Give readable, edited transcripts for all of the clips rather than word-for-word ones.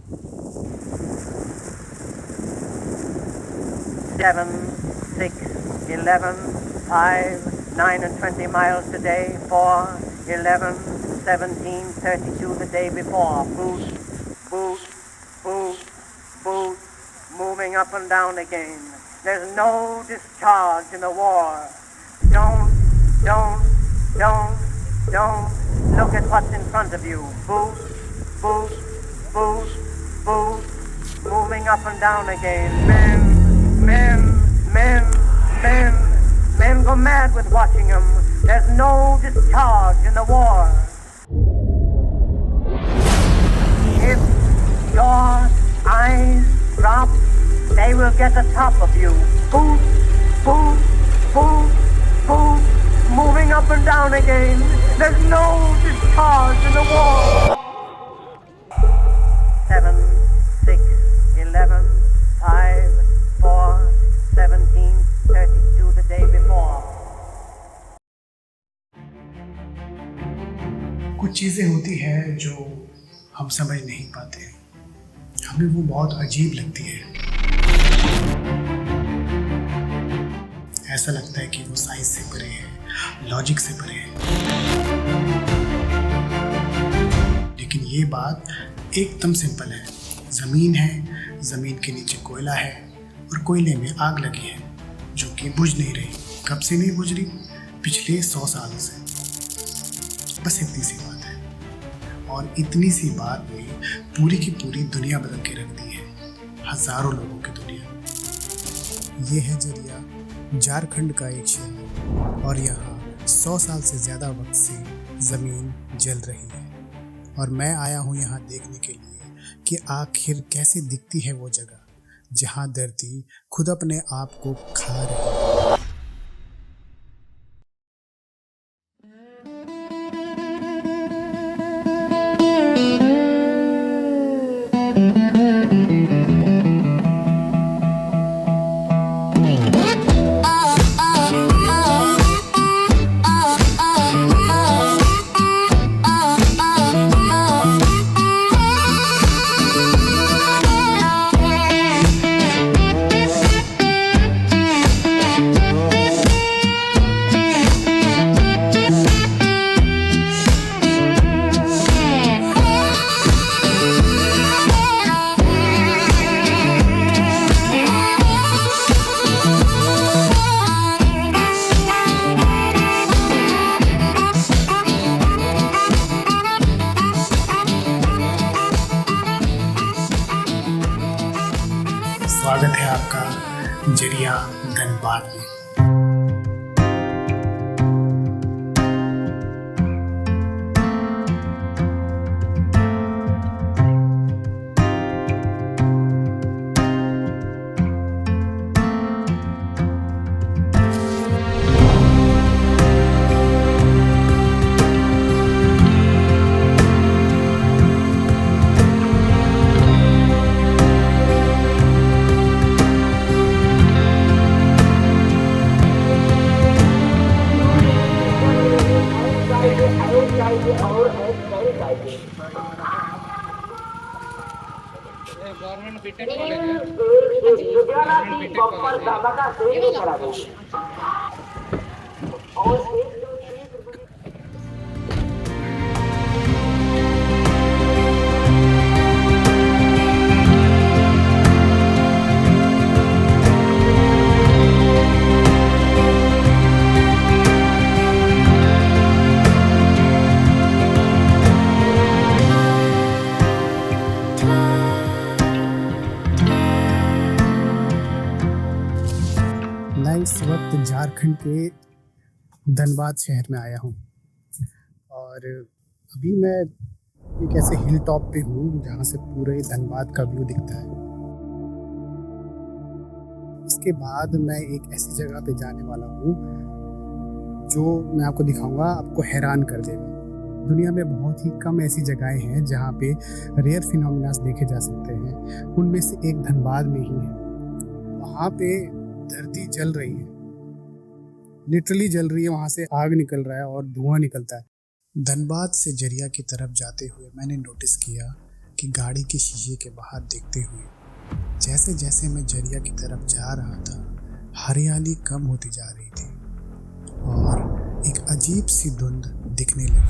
7, 6, 11, 5, 9 and 20 miles today, 4, 11, 17, 32 the day before. Boost, boost, boost, boost, moving up and down again. There's no discharge in the war. Don't look at what's in front of you. Boost, boost, boost, boost, moving up and down again. Men go mad with watching them. There's no discharge in the war. If your eyes drop, they will get the top of you. Boost, boost, boost, boost, moving up and down again. There's no discharge in the war. 7, 6, 11, 5, 4, 17, 32 the day before. कुछ चीज़ें होती हैं जो हम समझ नहीं पाते, हमें वो बहुत अजीब लगती है। ऐसा लगता है कि वो साइंस से परे है, लॉजिक से परे है। लेकिन ये बात एकदम सिंपल है। ज़मीन है, ज़मीन के नीचे कोयला है और कोयले में आग लगी है जो कि बुझ नहीं रही। कब से नहीं बुझ रही? पिछले 100 सालों से। बस इतनी सी बात है, और इतनी सी बात ने पूरी की पूरी दुनिया बदल के रख दी है, हजारों लोगों की दुनिया। ये है जरिया, झारखंड का एक शहर, और यहाँ 100 साल से ज़्यादा वक्त से ज़मीन जल रही है। और मैं आया हूँ यहाँ देखने के लिए कि आखिर कैसे दिखती है वो जगह जहाँ धरती खुद अपने आप को खा रही है। स्वागत है आपका जरिया धनबाद में। गवर्नमेंट बीटेक कॉलेज है। गवर्नमेंट बीटेक कॉलेज है। मैं इस वक्त झारखंड के धनबाद शहर में आया हूँ, और अभी मैं एक ऐसे हिल टॉप पे हूँ जहाँ से पूरे धनबाद का व्यू दिखता है। इसके बाद मैं एक ऐसी जगह पे जाने वाला हूँ जो मैं आपको दिखाऊंगा, आपको हैरान कर देगा। दुनिया में बहुत ही कम ऐसी जगहें हैं जहाँ पे रेयर फिनोमिनास देखे जा सकते हैं, उनमें से एक धनबाद में ही है। वहाँ पे धरती जल रही है, लिटरली जल रही है, वहाँ से आग निकल रहा है और धुआं निकलता है। धनबाद से जरिया की तरफ जाते हुए मैंने नोटिस किया कि कि गाड़ी के शीशे के बाहर देखते हुए जैसे जैसे मैं जरिया की तरफ जा रहा था, हरियाली कम होती जा रही थी और एक अजीब सी धुंध दिखने लगी।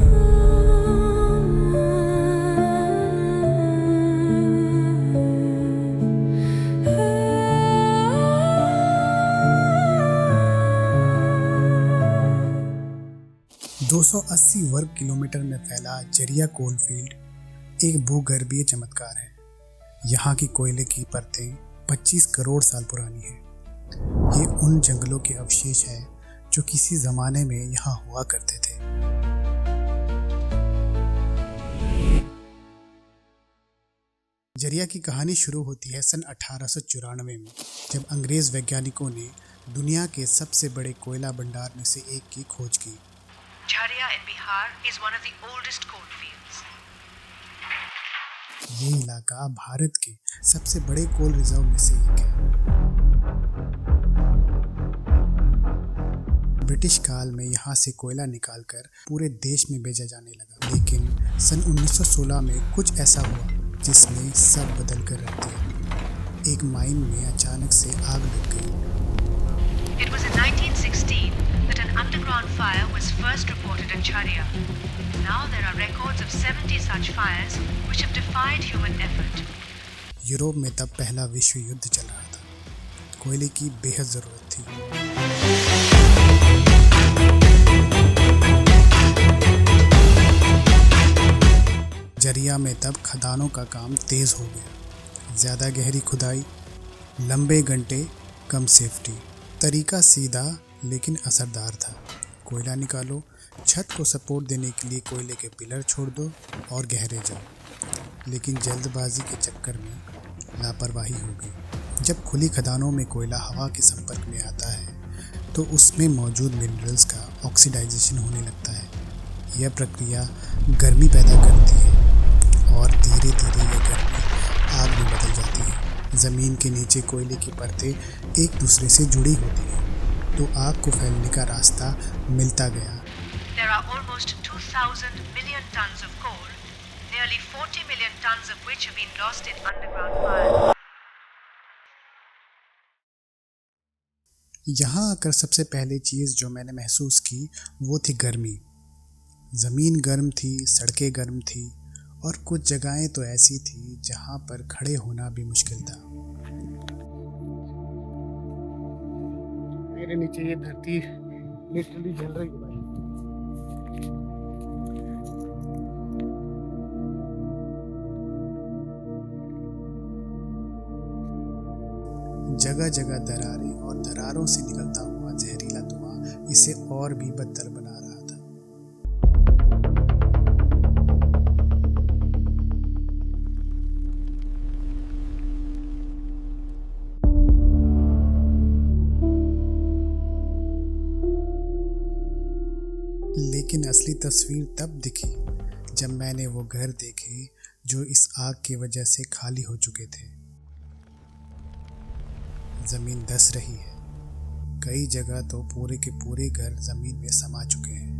280 वर्ग किलोमीटर में फैला जरिया कोलफील्ड एक भूगर्भीय चमत्कार है। यहाँ की कोयले की परतें 25 करोड़ साल पुरानी हैं। ये उन जंगलों के अवशेष हैं जो किसी ज़माने में यहाँ हुआ करते थे। जरिया की कहानी शुरू होती है सन 1894 में, जब अंग्रेज़ वैज्ञानिकों ने दुनिया के सबसे बड़े कोयला भंडार में से एक की खोज की। Jharia in Bihar is one of the oldest coal fields. ये इलाका भारत के सबसे बड़े कोल रिजर्व में से एक है। ब्रिटिश काल में यहाँ से कोयला निकालकर पूरे देश में भेजा जाने लगा, लेकिन सन 1916 में कुछ ऐसा हुआ जिसने सब बदल कर रख दिया। एक माइन में अचानक से आग लग गई। It was in 1916 that an underground fire was first reported in Jharia. Now there are records of 70 such fires which have defied human effort. Europe में तब पहला विश्व युद्ध चल रहा था। कोयले की बेहद ज़रूरत थी। जरिया में तब खदानों का काम तेज़ हो गया। ज़्यादा गहरी खुदाई, लंबे घंटे, कम सेफ्टी। तरीका सीधा लेकिन असरदार था। कोयला निकालो, छत को सपोर्ट देने के लिए कोयले के पिलर छोड़ दो और गहरे जाओ। लेकिन जल्दबाजी के चक्कर में लापरवाही हो गई। जब खुली खदानों में कोयला हवा के संपर्क में आता है तो उसमें मौजूद मिनरल्स का ऑक्सीडाइजेशन होने लगता है। यह प्रक्रिया गर्मी पैदा करती है और धीरे धीरे यह गर्मी आग में बदल जाती है। ज़मीन के नीचे कोयले की परतें एक दूसरे से जुड़ी होती हैं, तो आग को फैलने का रास्ता मिलता गया। There are almost 2,000 million tons of coal, nearly 40 million tons of which have been lost in underground fire. यहाँ आकर सबसे पहली चीज़ जो मैंने महसूस की वो थी गर्मी। ज़मीन गर्म थी, सड़कें गर्म थी और कुछ जगहें तो ऐसी थी जहाँ पर खड़े होना भी मुश्किल था। मेरे नीचे ये धरती लिटरली जल रही है भाई। जगह जगह दरारें और दरारों से निकलता हुआ जहरीला धुआं इसे और भी बदतर बना रहा था। लेकिन असली तस्वीर तब दिखी जब मैंने वो घर देखे जो इस आग की वजह से खाली हो चुके थे। ज़मीन धंस रही है। कई जगह तो पूरे के पूरे घर ज़मीन में समा चुके हैं।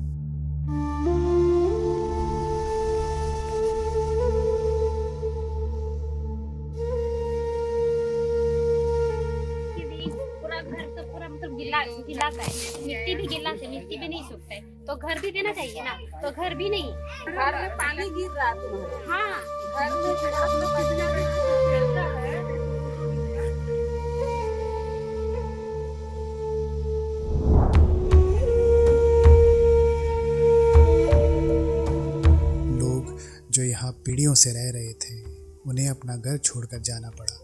पूरा घर तो पूरा मतलब गिला सा है। मिट्टी भी गिला से, मिट्टी भी नहीं सूखता है, तो घर भी देना चाहिए ना, तो घर भी नहीं। घर में पानी गिर रहा है तुम्हारे। हाँ, घर में फैलता है। लोग जो यहाँ पीढ़ियों से रह रहे थे उन्हें अपना घर छोड़कर जाना पड़ा।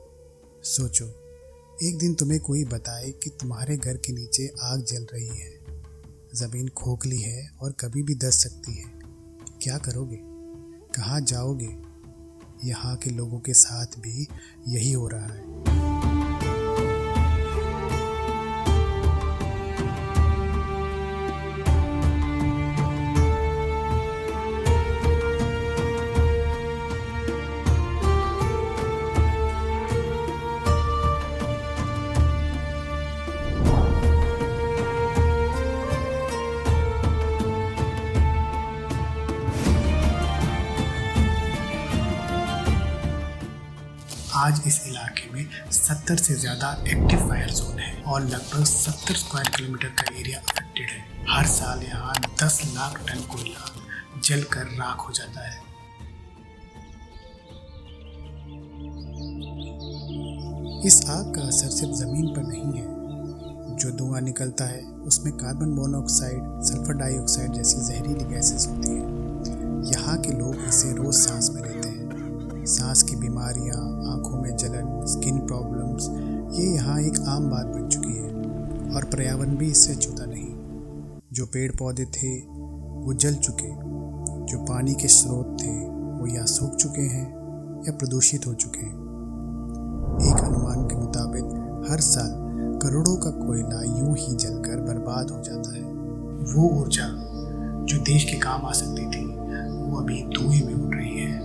सोचो, एक दिन तुम्हें कोई बताए कि तुम्हारे घर के नीचे आग जल रही है, ज़मीन खोखली है और कभी भी धंस सकती है। क्या करोगे? कहाँ जाओगे? यहाँ के लोगों के साथ भी यही हो रहा है। आज इस इलाके में 70 से ज़्यादा एक्टिव फायर जोन है और लगभग 70 स्क्वायर किलोमीटर का एरिया अफेक्टेड है। हर साल यहाँ 10 लाख टन कोयला जलकर राख हो जाता है। इस आग का असर सिर्फ ज़मीन पर नहीं है। जो धुआं निकलता है उसमें कार्बन मोनोऑक्साइड, सल्फर डाइऑक्साइड जैसी जहरीली गैसेस होती हैं। यहाँ के लोग इसे रोज़ सांस में लेते हैं। सांस की बीमारियाँ, आँखों में जलन, स्किन प्रॉब्लम्स, ये यहाँ एक आम बात बन चुकी है और पर्यावरण भी इससे छूता नहीं। जो पेड़ पौधे थे वो जल चुके, जो पानी के स्रोत थे वो या सूख चुके हैं या प्रदूषित हो चुके हैं। एक अनुमान के मुताबिक हर साल करोड़ों का कोयला यूं ही जलकर बर्बाद हो जाता है। वो ऊर्जा जो देश के काम आ सकती थी वो अभी धुएं में उड़ रही है।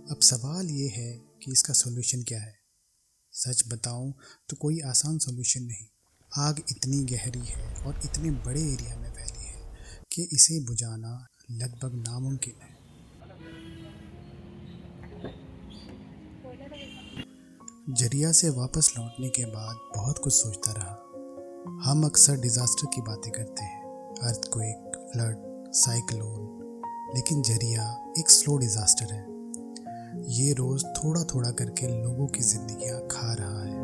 अब सवाल ये है कि इसका सॉल्यूशन क्या है। सच बताऊं तो कोई आसान सॉल्यूशन नहीं। आग इतनी गहरी है और इतने बड़े एरिया में फैली है कि इसे बुझाना लगभग नामुमकिन है। जरिया से वापस लौटने के बाद बहुत कुछ सोचता रहा। हम अक्सर डिज़ास्टर की बातें करते हैं, अर्थक्वेक, फ्लड, साइक्लोन, लेकिन जरिया एक स्लो डिज़ास्टर है। ये रोज़ थोड़ा थोड़ा करके लोगों की ज़िंदगियाँ खा रहा है।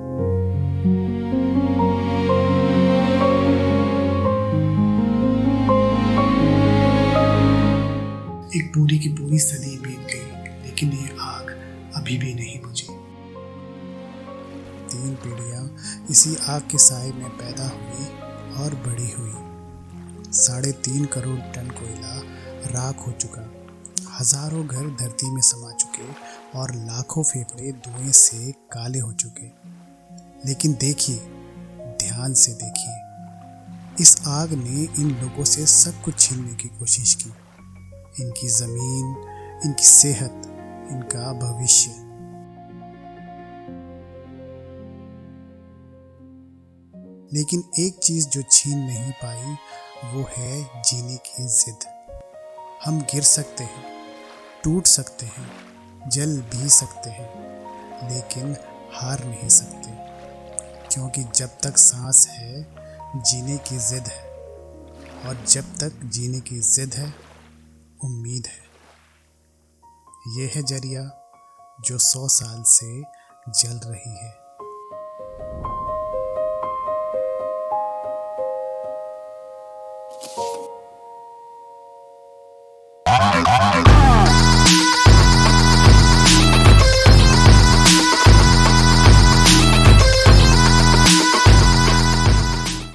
एक पूरी की पूरी सदी बीत गई लेकिन ये आग अभी भी नहीं बुझी। 3 पीढ़ियाँ इसी आग के साए में पैदा हुई और बड़ी हुई। 3.5 करोड़ टन कोयला राख हो चुका, हजारों घर धरती में समा चुके और लाखों फेफड़े धुएं से काले हो चुके। लेकिन देखिए, ध्यान से देखिए, इस आग ने इन लोगों से सब कुछ छीनने की कोशिश की। इनकी ज़मीन, इनकी सेहत, इनका भविष्य। लेकिन एक चीज़ जो छीन नहीं पाई वो है जीने की जिद। हम गिर सकते हैं, टूट सकते हैं, जल भी सकते हैं, लेकिन हार नहीं सकते, क्योंकि जब तक सांस है जीने की जिद है, और जब तक जीने की जिद है उम्मीद है। ये है जरिया जो 100 साल से जल रही है।